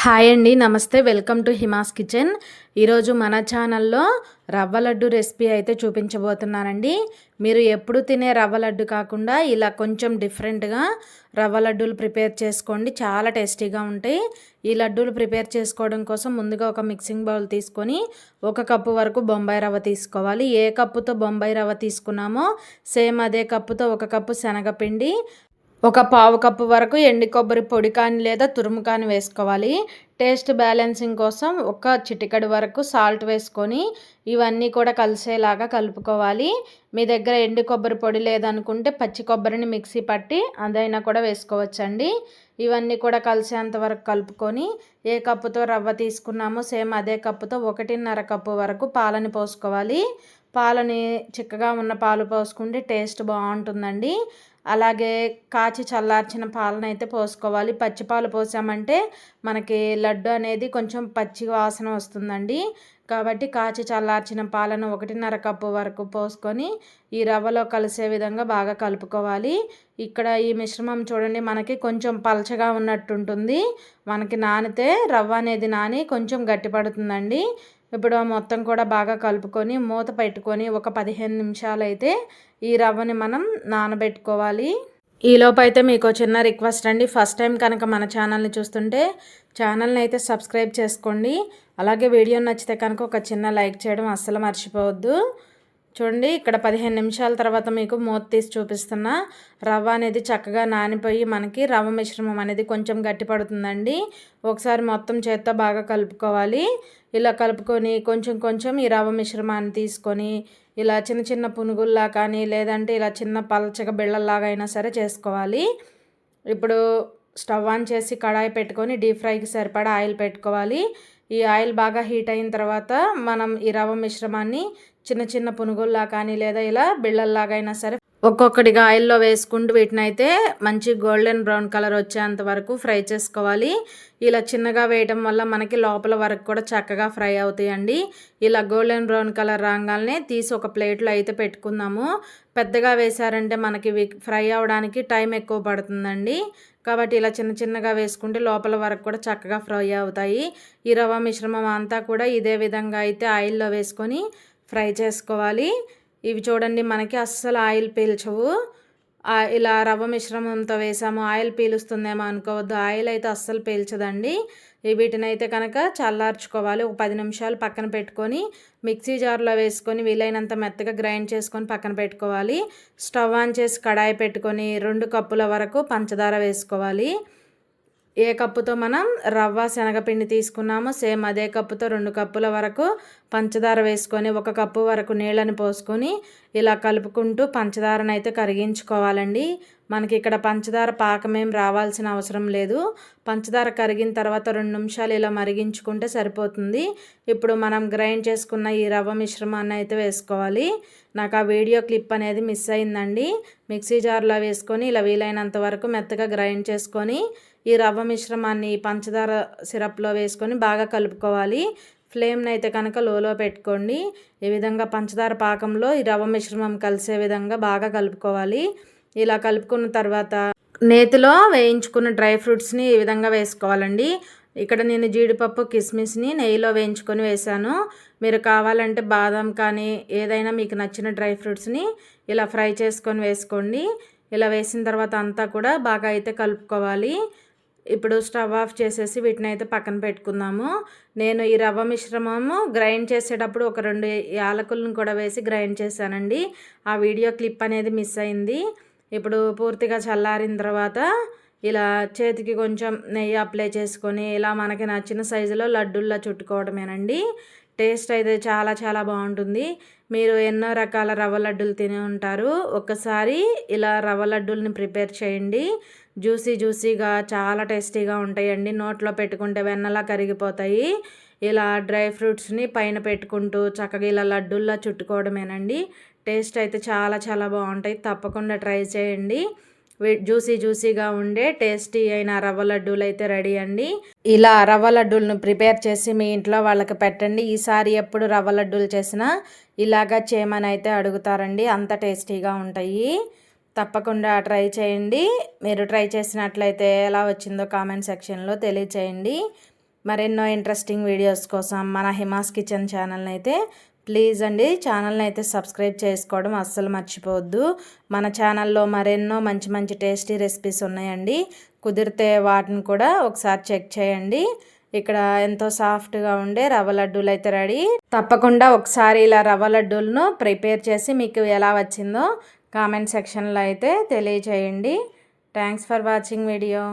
Hi అండి, నమస్తే. Welcome to Hima's kitchen. ఈరోజు మన ఛానల్లో రవ్వ లడ్డు రెసిపీ అయితే చూపించబోతున్నానండి. మీరు ఎప్పుడు తినే రవ్వ లడ్డు కాకుండా ఇలా కొంచెం డిఫరెంట్గా రవ్వ లడ్డూలు ప్రిపేర్ చేసుకోండి. చాలా టేస్టీగా ఉంటాయి. ఈ లడ్డూలు ప్రిపేర్ చేసుకోవడం కోసం ముందుగా ఒక మిక్సింగ్ బౌల్ తీసుకొని 1 కప్పు వరకు బొంబాయి రవ్వ తీసుకోవాలి. ఏ కప్పుతో బొంబాయి రవ్వ తీసుకున్నామో సేమ్ అదే కప్పుతో 1 కప్పు శనగపిండి, ఒక పావు కప్పు వరకు ఎండు కొబ్బరి పొడి కానీ లేదా తురుము కానీ వేసుకోవాలి. టేస్ట్ బ్యాలెన్సింగ్ కోసం ఒక చిటికెడు వరకు సాల్ట్ వేసుకొని ఇవన్నీ కూడా కలిసేలాగా కలుపుకోవాలి. మీ దగ్గర ఎండు కొబ్బరి పొడి లేదనుకుంటే పచ్చి కొబ్బరిని మిక్సీ పట్టి అదైనా కూడా వేసుకోవచ్చండి. ఇవన్నీ కూడా కలిసేంత వరకు కలుపుకొని ఏ కప్పుతో రవ్వ తీసుకున్నామో సేమ్ అదే కప్పుతో 1.5 కప్పు వరకు పాలని పోసుకోవాలి. పాలని చిక్కగా ఉన్న పాలు పోసుకుంటే టేస్ట్ బాగుంటుందండి. అలాగే కాచి చల్లార్చిన పాలను అయితే పోసుకోవాలి. పచ్చి పాలు పోసామంటే మనకి లడ్డు అనేది కొంచెం పచ్చి వాసన వస్తుందండి. కాబట్టి కాచి చల్లార్చిన పాలను 1.5 కప్పు వరకు పోసుకొని ఈ రవ్వలో కలిసే విధంగా బాగా కలుపుకోవాలి. ఇక్కడ ఈ మిశ్రమం చూడండి, మనకి కొంచెం పలచగా ఉన్నట్టుంటుంది. మనకి నానితే రవ్వ అనేది నాని కొంచెం గట్టిపడుతుందండి. ఇప్పుడు మొత్తం కూడా బాగా కలుపుకొని మూత పెట్టుకొని ఒక 15 నిమిషాలు అయితే ఈ రవ్వని మనం నానబెట్టుకోవాలి. ఈలోపు అయితే మీకు చిన్న రిక్వెస్ట్ అండి, ఫస్ట్ టైం కనుక మన ఛానల్ని చూస్తుంటే ఛానల్ని అయితే సబ్స్క్రైబ్ చేసుకోండి. అలాగే వీడియో నచ్చితే కనుక ఒక చిన్న లైక్ చేయడం అస్సలు మర్చిపోవద్దు. చూడండి, ఇక్కడ 15 నిమిషాల తర్వాత మీకు మూత తీసి చూపిస్తున్నా. రవ్వ అనేది చక్కగా నానిపోయి మనకి రవ్వ మిశ్రమం అనేది కొంచెం గట్టిపడుతుందండి. ఒకసారి మొత్తం చేత్తో బాగా కలుపుకోవాలి. ఇలా కలుపుకొని కొంచెం కొంచెం ఈ రవ్వ మిశ్రమాన్ని తీసుకొని ఇలా చిన్న చిన్న పునుగుల్లా కానీ లేదంటే ఇలా చిన్న పలచగా బిళ్ళల్లాగా అయినా సరే చేసుకోవాలి. ఇప్పుడు స్టవ్ ఆన్ చేసి కడాయి పెట్టుకొని డీప్ ఫ్రైకి సరిపడా ఆయిల్ పెట్టుకోవాలి. ఈ ఆయిల్ బాగా హీట్ అయిన తర్వాత మనం ఈ రవ్వ మిశ్రమాన్ని చిన్న చిన్న పునుగుల్లా కానీ లేదా ఇలా బిళ్ళల్లాగా అయినా సరే ఒక్కొక్కటిగా ఆయిల్లో వేసుకుంటూ వీటిని అయితే మంచి గోల్డెన్ బ్రౌన్ కలర్ వచ్చేంత వరకు ఫ్రై చేసుకోవాలి. ఇలా చిన్నగా వేయటం వల్ల మనకి లోపల వరకు కూడా చక్కగా ఫ్రై అవుతాయండి. ఇలా గోల్డెన్ బ్రౌన్ కలర్ రాగానే తీసి ఒక ప్లేట్లో అయితే పెట్టుకుందాము. పెద్దగా వేసారంటే మనకి ఫ్రై అవడానికి టైం ఎక్కువ పడుతుందండి. కాబట్టి ఇలా చిన్న చిన్నగా వేసుకుంటే లోపల వరకు కూడా చక్కగా ఫ్రై అవుతాయి. ఈ రవ్వ మిశ్రమం అంతా కూడా ఇదే విధంగా అయితే ఆయిల్లో వేసుకొని ఫ్రై చేసుకోవాలి. ఇవి చూడండి, మనకి అస్సలు ఆయిల్ పీల్చవు. ఇలా రవ్వ మిశ్రమంతో వేసాము ఆయిల్ పీలుస్తుందేమో అనుకోవద్దు, ఆయిల్ అయితే అస్సలు పీల్చదండి. వీటిని అయితే కనుక చల్లార్చుకోవాలి. ఒక 10 నిమిషాలు పక్కన పెట్టుకొని మిక్సీ జార్లో వేసుకొని వీలైనంత మెత్తగా గ్రైండ్ చేసుకొని పక్కన పెట్టుకోవాలి. స్టవ్ ఆన్ చేసి కడాయి పెట్టుకొని 2 కప్పుల వరకు పంచదార వేసుకోవాలి. ఏ కప్పుతో మనం రవ్వ శనగపిండి తీసుకున్నామో సేమ్ అదే కప్పుతో 2 కప్పుల వరకు పంచదార వేసుకొని 1 కప్పు వరకు నీళ్ళని పోసుకొని ఇలా కలుపుకుంటూ పంచదారను అయితే కరిగించుకోవాలండి. మనకి ఇక్కడ పంచదార పాకమేం రావాల్సిన అవసరం లేదు. పంచదార కరిగిన తర్వాత 2 నిమిషాలు ఇలా మరిగించుకుంటే సరిపోతుంది. ఇప్పుడు మనం గ్రైండ్ చేసుకున్న ఈ రవ్వ మిశ్రమాన్ని అయితే వేసుకోవాలి. నాకు ఆ వీడియో క్లిప్ అనేది మిస్ అయిందండి. మిక్సీ జార్లో వేసుకొని ఇలా వీలైనంత వరకు మెత్తగా గ్రైండ్ చేసుకొని ఈ రవ్వ మిశ్రమాన్ని పంచదార సిరప్లో వేసుకొని బాగా కలుపుకోవాలి. ఫ్లేమ్ని అయితే కనుక లోలో పెట్టుకోండి. ఈ విధంగా పంచదార పాకంలో ఈ రవ్వ మిశ్రమం కలిసే విధంగా బాగా కలుపుకోవాలి. ఇలా కలుపుకున్న తర్వాత నేతిలో వేయించుకున్న డ్రై ఫ్రూట్స్ని ఈ విధంగా వేసుకోవాలండి. ఇక్కడ నేను జీడిపప్పు కిస్మిస్ని నెయ్యిలో వేయించుకొని వేసాను. మీరు కావాలంటే బాదం కానీ ఏదైనా మీకు నచ్చిన డ్రై ఫ్రూట్స్ని ఇలా ఫ్రై చేసుకొని వేసుకోండి. ఇలా వేసిన తర్వాత అంతా కూడా బాగా అయితే కలుపుకోవాలి. ఇప్పుడు స్టవ్ ఆఫ్ చేసేసి వీటిని అయితే పక్కన పెట్టుకుందాము. నేను ఈ రవ్వ మిశ్రమము గ్రైండ్ చేసేటప్పుడు ఒక 2 యాలకులను కూడా వేసి గ్రైండ్ చేశానండి. ఆ వీడియో క్లిప్ అనేది మిస్ అయింది. ఇప్పుడు పూర్తిగా చల్లారిన తర్వాత ఇలా చేతికి కొంచెం నెయ్యి అప్లై చేసుకొని ఇలా మనకి నచ్చిన సైజులో లడ్డూల్లా చుట్టుకోవడమేనండి. టేస్ట్ అయితే చాలా చాలా బాగుంటుంది. మీరు ఎన్నో రకాల రవ్వ లడ్డూలు తిని ఉంటారు. ఒక్కసారి ఇలా రవ్వ లడ్డూల్ని ప్రిపేర్ చేయండి. జ్యూసీగా చాలా టేస్టీగా ఉంటాయండి. నోట్లో పెట్టుకుంటే వెన్నలా కరిగిపోతాయి. ఇలా డ్రై ఫ్రూట్స్ని పైన పెట్టుకుంటూ చక్కగా ఇలా లడ్డూల్లా చుట్టుకోవడమేనండి. టేస్ట్ అయితే చాలా చాలా బాగుంటాయి. తప్పకుండా ట్రై చేయండి. జ్యూసీగా ఉండే టేస్టీ అయిన రవ్వ లడ్డూలు అయితే రెడీ అండి. ఇలా రవ్వ లడ్డూలను ప్రిపేర్ చేసి మీ ఇంట్లో వాళ్ళకి పెట్టండి. ఈసారి ఎప్పుడు రవ్వ లడ్డూలు చేసినా ఇలాగా చేయమని అయితే అడుగుతారండి. అంత టేస్టీగా ఉంటాయి. తప్పకుండా ట్రై చేయండి. మీరు ట్రై చేసినట్లయితే ఎలా వచ్చిందో కామెంట్ సెక్షన్లో తెలియచేయండి. మరెన్నో ఇంట్రెస్టింగ్ వీడియోస్ కోసం మన హిమాస్ కిచెన్ ఛానల్ని అయితే ప్లీజ్ అండి ఛానల్ని అయితే సబ్స్క్రైబ్ చేసుకోవడం అస్సలు మర్చిపోవద్దు. మన ఛానల్లో మరెన్నో మంచి మంచి టేస్టీ రెసిపీస్ ఉన్నాయండి. కుదిరితే వాటిని కూడా ఒకసారి చెక్ చేయండి. ఇక్కడ ఎంతో సాఫ్ట్గా ఉండే రవ్వ లడ్డూలు అయితే రెడీ. తప్పకుండా ఒకసారి ఇలా రవ్వ లడ్డూలను ప్రిపేర్ చేసి మీకు ఎలా వచ్చిందో కామెంట్ సెక్షన్లో అయితే తెలియజేయండి. Thanks for watching video.